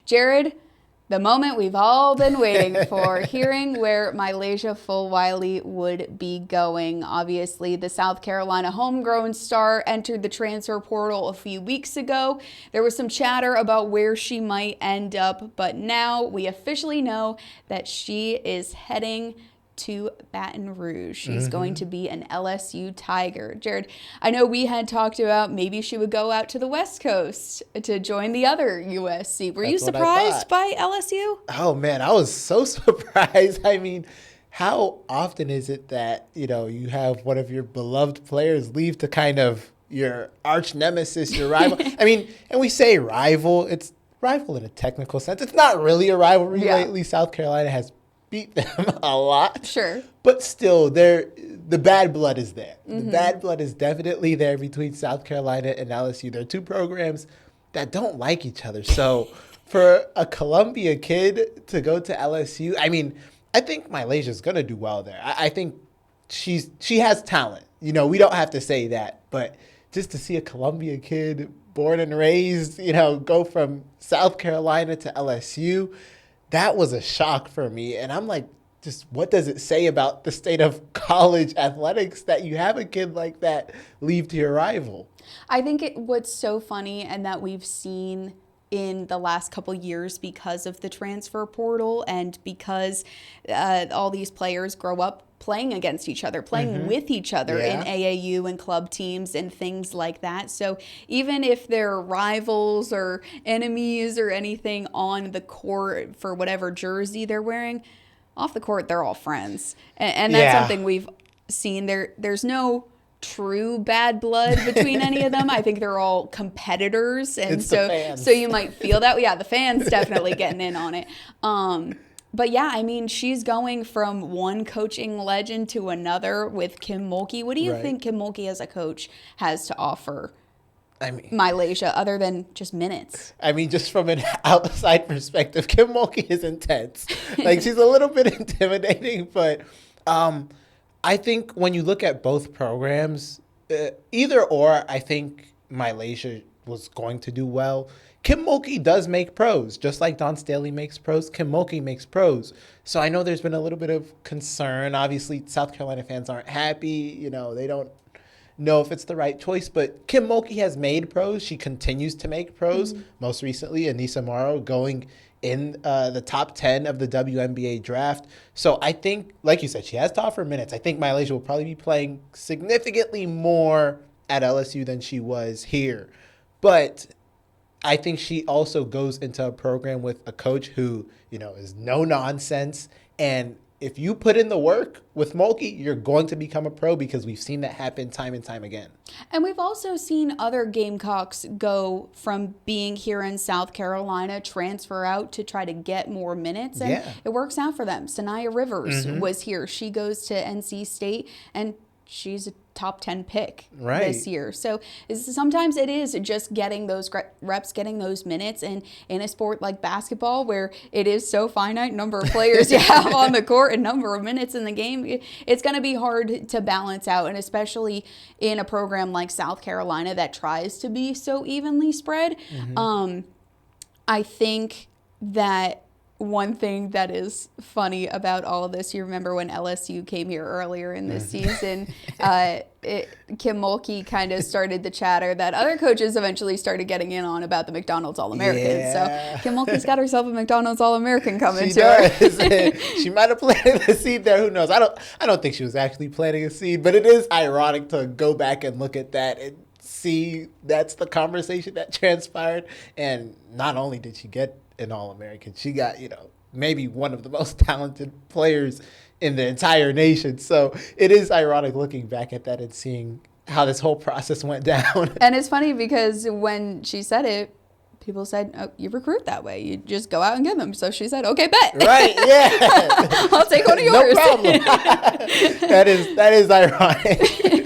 Jared, the moment we've all been waiting for, hearing where MiLaysia Fulwiley would be going. Obviously, the South Carolina homegrown star entered the transfer portal a few weeks ago. There was some chatter about where she might end up, but now we officially know that she is heading to Baton Rouge. She's going to be an LSU Tiger. Jared, I know we had talked about maybe she would go out to the West Coast to join the other USC. Were you surprised by LSU? Oh, man, I was so surprised. I mean, how often is it that, you have one of your beloved players leave to kind of your arch nemesis, your rival? I mean, and we say rival, it's rival in a technical sense. It's not really a rivalry lately. South Carolina has beat them a lot. Sure. But still, the bad blood is there. The bad blood is definitely there between South Carolina and LSU. They're two programs that don't like each other. So for a Columbia kid to go to LSU, I mean, I think MiLaysia's going to do well there. I think she has talent. We don't have to say that. But just to see a Columbia kid born and raised, go from South Carolina to LSU, that was a shock for me. And I'm like, just what does it say about the state of college athletics that you have a kid like that leave to your rival? I think what's so funny and that we've seen in the last couple years because of the transfer portal and because all these players grow up playing against each other, playing with each other in AAU and club teams and things like that. So even if they're rivals or enemies or anything on the court for whatever jersey they're wearing, off the court, they're all friends. And that's something we've seen. There's no true bad blood between any of them. I think they're all competitors. And so you might feel that. Yeah, the fans definitely getting in on it. But yeah, I mean, she's going from one coaching legend to another with Kim Mulkey. What do you think Kim Mulkey as a coach has to offer MiLaysia other than just minutes? I mean, just from an outside perspective, Kim Mulkey is intense. Like, she's a little bit intimidating, but I think when you look at both programs, either or, I think MiLaysia was going to do well. Kim Mulkey does make pros, just like Don Staley makes pros. Kim Mulkey makes pros. So I know there's been a little bit of concern. Obviously, South Carolina fans aren't happy. They don't know if it's the right choice. But Kim Mulkey has made pros. She continues to make pros. Most recently, Anissa Morrow going in the top 10 of the WNBA draft. So I think, like you said, she has to offer minutes. I think MiLaysia will probably be playing significantly more at LSU than she was here. But I think she also goes into a program with a coach who, is no nonsense. And if you put in the work with Mulkey, you're going to become a pro because we've seen that happen time and time again. And we've also seen other Gamecocks go from being here in South Carolina, transfer out to try to get more minutes. And it works out for them. Sanaya Rivers was here. She goes to NC State and she's a top 10 pick this year. So sometimes it is just getting those reps, getting those minutes. And in a sport like basketball, where it is so finite number of players you have on the court and number of minutes in the game, it's going to be hard to balance out. And especially in a program like South Carolina that tries to be so evenly spread. I think that one thing that is funny about all of this, you remember when LSU came here earlier in this season, Kim Mulkey kind of started the chatter that other coaches eventually started getting in on about the McDonald's All-Americans. So Kim Mulkey's got herself a McDonald's All-American coming to her. She might have planted a seed there. Who knows? I don't think she was actually planting a seed, but it is ironic to go back and look at that and see that's the conversation that transpired. And not only did she get an All-American, she got, maybe one of the most talented players in the entire nation. So it is ironic looking back at that and seeing how this whole process went down. And it's funny because when she said it, people said, oh, you recruit that way. You just go out and get them. So she said, okay, bet. Right, yeah. I'll take one of yours. No problem. That is ironic.